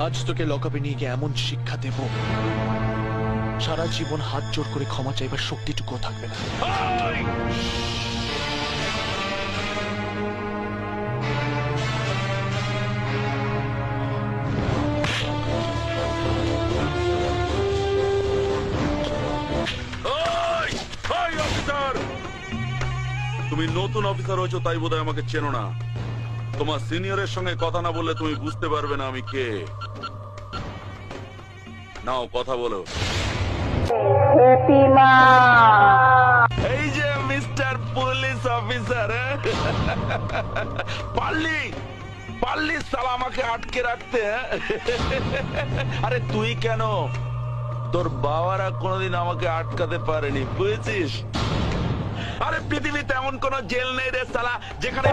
আজ তোকে লকআপে নিয়ে গিয়ে এমন শিক্ষা দেব, সারা জীবন হাত জোর করে ক্ষমা চাইবার শক্তিটুকুও থাকবে না। তুমি নতুন অফিসার হয়েছো তাই বোধহয় আমাকে চেনো না। তোমার সিনিয়রের সঙ্গে কথা না বললে তুমি বুঝতে পারবে না আমি কে। নাও কথা বলো। এই যে মিস্টার পুলিশ অফিসার, পারলি পারলি সালা আমাকে আটকে রাখতে। আরে তুই কেন, তোর বাবারা কোনোদিন আমাকে আটকাতে পারেনি, বুঝেছিস? আরে পৃথিবীতে এমন কোন জেল নেই রে সালা যেখানে